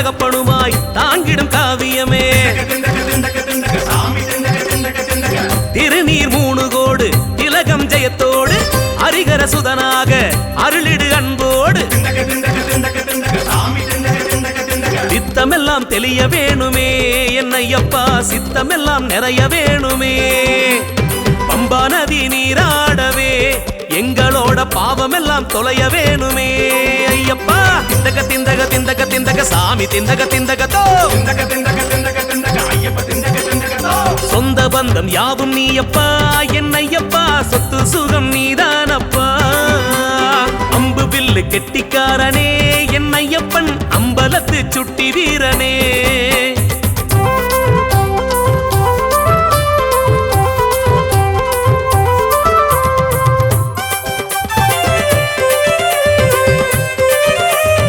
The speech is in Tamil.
தகப்பனுமாய் தாங்கிடும் காவியமே திருநீர் 3 கோடு திலகம் ஜெயத்தோடு ஹரிகர சுதனாக அருளிடு அன்போடு சித்தமெல்லாம் தெளிய வேணுமே என்னையப்பா சித்தமெல்லாம் நிறைய வேணுமே பம்பா நதி நீராடவே எங்களோட பாவமெல்லாம் தொலைய வேணுமே ஐயப்பா திந்தக திந்தக திந்தக திந்தக சாமி திந்தக திந்தகதோ சொந்த பந்தம் யாவும் நீயப்பா என்னையப்பா சொத்து சுகம் நீதானப்பா அம்பு வில்லு கெட்டிக்காரனே என்னையப்பன் அம்பலத்து சுட்டி வீர